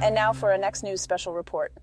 And now for our next news special report.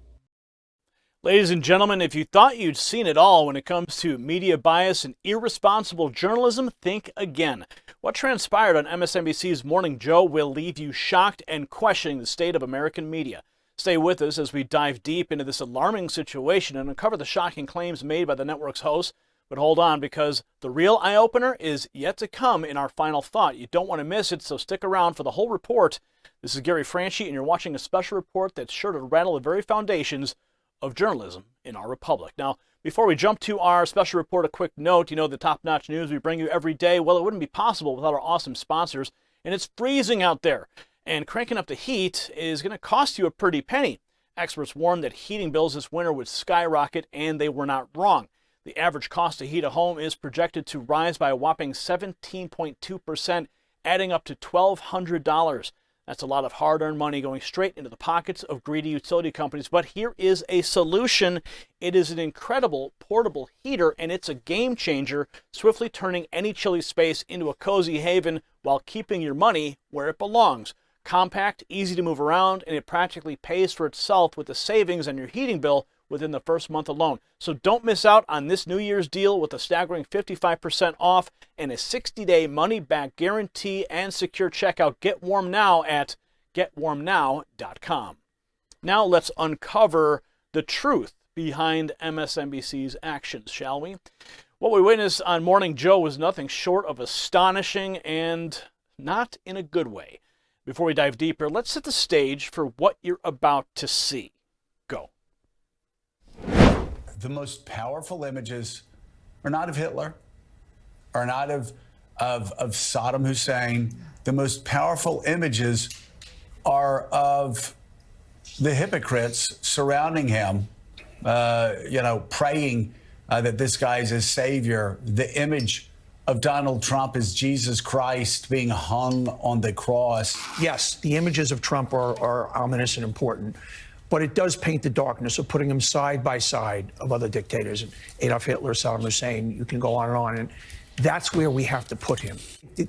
Ladies and gentlemen, if you thought you'd seen it all when it comes to media bias and irresponsible journalism, think again. What transpired on MSNBC's Morning Joe will leave you shocked and questioning the state of American media. Stay with us as we dive deep into this alarming situation and uncover the shocking claims made by the network's hosts. But hold on, because the real eye-opener is yet to come in our final thought. You don't want to miss it, so stick around for the whole report. This is Gary Franchi, and you're watching a special report that's sure to rattle the very foundations of journalism in our republic. Now, before we jump to our special report, a quick note. You know, the top-notch news we bring you every day, well, it wouldn't be possible without our awesome sponsors, and it's freezing out there. And cranking up the heat is going to cost you a pretty penny. Experts warned that heating bills this winter would skyrocket, and they were not wrong. The average cost to heat a home is projected to rise by a whopping 17.2%, adding up to $1,200. That's a lot of hard-earned money going straight into the pockets of greedy utility companies. But here is a solution. It is an incredible portable heater, and it's a game changer, swiftly turning any chilly space into a cozy haven while keeping your money where it belongs. Compact, easy to move around, and it practically pays for itself with the savings on your heating bill within the first month alone. So don't miss out on this New Year's deal with a staggering 55% off and a 60-day money-back guarantee and secure checkout. Get warm now at getwarmnow.com. Now let's uncover the truth behind MSNBC's actions, shall we? What we witnessed on Morning Joe was nothing short of astonishing, and not in a good way. Before we dive deeper, let's set the stage for what you're about to see. Go. The most powerful images are not of Hitler, are not of Saddam Hussein. The most powerful images are of the hypocrites surrounding him, praying that this guy is his savior. The image of Donald Trump as Jesus Christ being hung on the cross. Yes, the images of Trump are ominous and important. But it does paint the darkness of putting him side by side of other dictators, Adolf Hitler, Saddam Hussein, you can go on. And that's where we have to put him.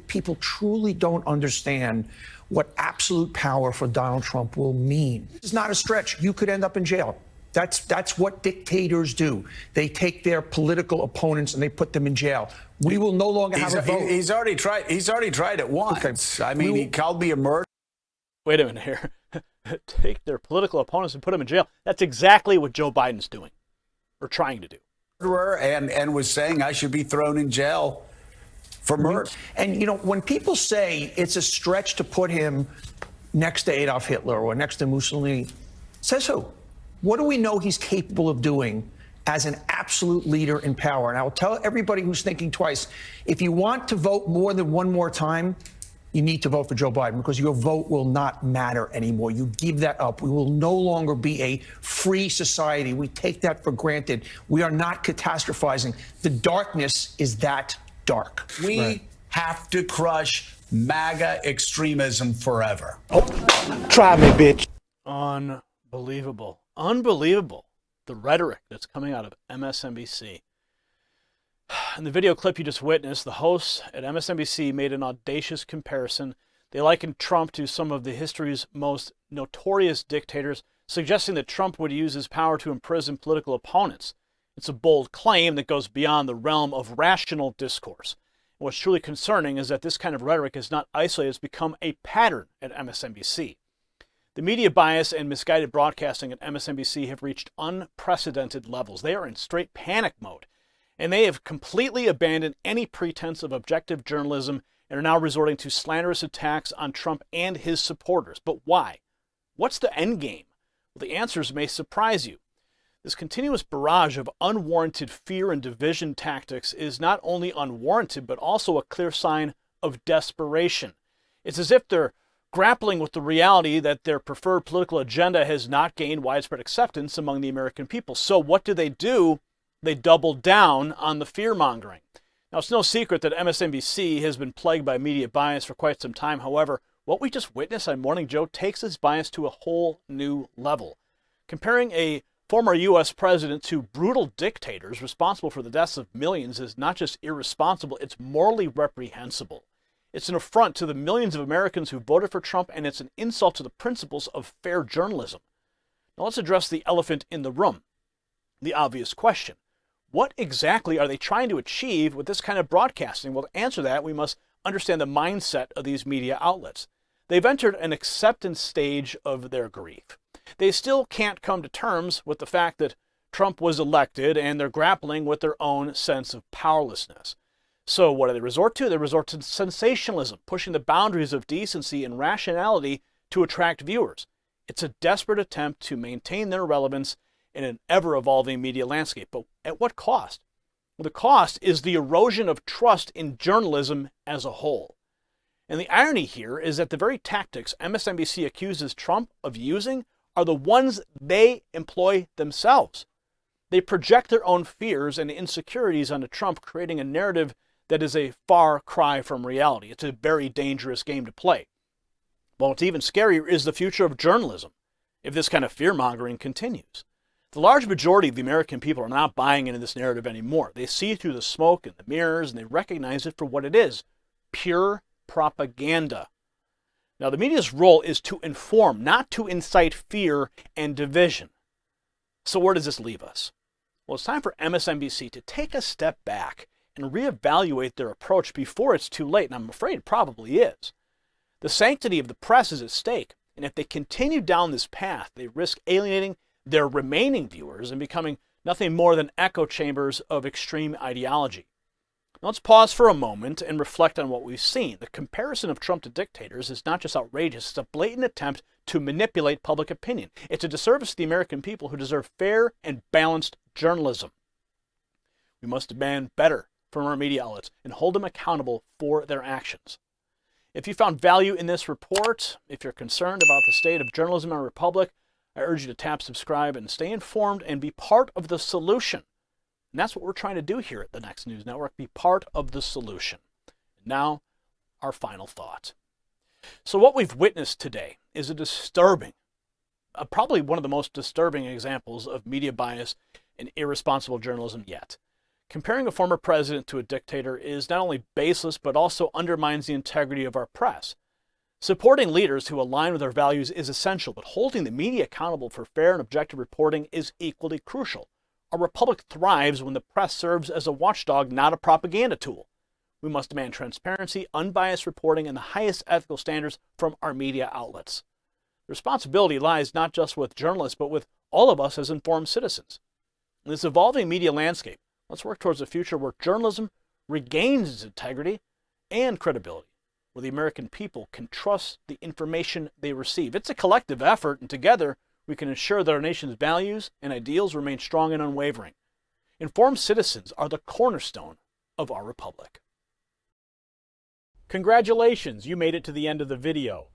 People truly don't understand what absolute power for Donald Trump will mean. It's not a stretch. You could end up in jail. That's what dictators do. They take their political opponents and they put them in jail. We will no longer have a vote. He's already tried it once. Okay. I mean, he called me a murderer. Wait a minute here. Take their political opponents and put them in jail. That's exactly what Joe Biden's doing, or trying to do. And was saying I should be thrown in jail for murder. And, when people say it's a stretch to put him next to Adolf Hitler or next to Mussolini, says who? What do we know he's capable of doing as an absolute leader in power? And I will tell everybody who's thinking twice, if you want to vote more than one more time, you need to vote for Joe Biden, because your vote will not matter anymore. You give that up. We will no longer be a free society. We take that for granted. We are not catastrophizing. The darkness is that dark. We have to crush MAGA extremism forever. Oh, try me, bitch. Unbelievable. Unbelievable. The rhetoric that's coming out of MSNBC. In the video clip you just witnessed, the hosts at MSNBC made an audacious comparison. They likened Trump to some of the history's most notorious dictators, suggesting that Trump would use his power to imprison political opponents. It's a bold claim that goes beyond the realm of rational discourse. And what's truly concerning is that this kind of rhetoric is not isolated. It's become a pattern at MSNBC. The media bias and misguided broadcasting at MSNBC have reached unprecedented levels. They are in straight panic mode. And they have completely abandoned any pretense of objective journalism and are now resorting to slanderous attacks on Trump and his supporters. But why? What's the end game? Well, the answers may surprise you. This continuous barrage of unwarranted fear and division tactics is not only unwarranted, but also a clear sign of desperation. It's as if they're grappling with the reality that their preferred political agenda has not gained widespread acceptance among the American people. So what do? They double down on the fear-mongering. Now, it's no secret that MSNBC has been plagued by media bias for quite some time. However, what we just witnessed on Morning Joe takes this bias to a whole new level. Comparing a former U.S. president to brutal dictators responsible for the deaths of millions is not just irresponsible, it's morally reprehensible. It's an affront to the millions of Americans who voted for Trump, and it's an insult to the principles of fair journalism. Now let's address the elephant in the room, the obvious question. What exactly are they trying to achieve with this kind of broadcasting? Well, to answer that, we must understand the mindset of these media outlets. They've entered an acceptance stage of their grief. They still can't come to terms with the fact that Trump was elected, and they're grappling with their own sense of powerlessness. So what do they resort to? They resort to sensationalism, pushing the boundaries of decency and rationality to attract viewers. It's a desperate attempt to maintain their relevance in an ever-evolving media landscape. But at what cost? Well, the cost is the erosion of trust in journalism as a whole. And the irony here is that the very tactics MSNBC accuses Trump of using are the ones they employ themselves. They project their own fears and insecurities onto Trump, creating a narrative that is a far cry from reality. It's a very dangerous game to play. Well, what's even scarier is the future of journalism if this kind of fear-mongering continues. The large majority of the American people are not buying into this narrative anymore. They see through the smoke and the mirrors, and they recognize it for what it is: pure propaganda. Now, the media's role is to inform, not to incite fear and division. So where does this leave us? Well, it's time for MSNBC to take a step back and reevaluate their approach before it's too late, and I'm afraid it probably is. The sanctity of the press is at stake, and if they continue down this path, they risk alienating their remaining viewers and becoming nothing more than echo chambers of extreme ideology. Now, let's pause for a moment and reflect on what we've seen. The comparison of Trump to dictators is not just outrageous, it's a blatant attempt to manipulate public opinion. It's a disservice to the American people who deserve fair and balanced journalism. We must demand better from our media outlets and hold them accountable for their actions. If you found value in this report, if you're concerned about the state of journalism in our republic, I urge you to tap subscribe and stay informed and be part of the solution. And that's what we're trying to do here at the Next News Network, be part of the solution. And now, our final thought. So what we've witnessed today is a disturbing, probably one of the most disturbing examples of media bias and irresponsible journalism yet. Comparing a former president to a dictator is not only baseless, but also undermines the integrity of our press. Supporting leaders who align with our values is essential, but holding the media accountable for fair and objective reporting is equally crucial. Our republic thrives when the press serves as a watchdog, not a propaganda tool. We must demand transparency, unbiased reporting, and the highest ethical standards from our media outlets. The responsibility lies not just with journalists, but with all of us as informed citizens. In this evolving media landscape, let's work towards a future where journalism regains its integrity and credibility, where the American people can trust the information they receive. It's a collective effort, and together we can ensure that our nation's values and ideals remain strong and unwavering. Informed citizens are the cornerstone of our republic. Congratulations, you made it to the end of the video.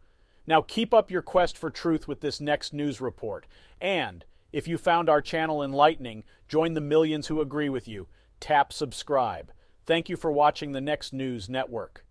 Now keep up your quest for truth with this next news report. And if you found our channel enlightening, join the millions who agree with you. Tap subscribe. Thank you for watching the Next News Network.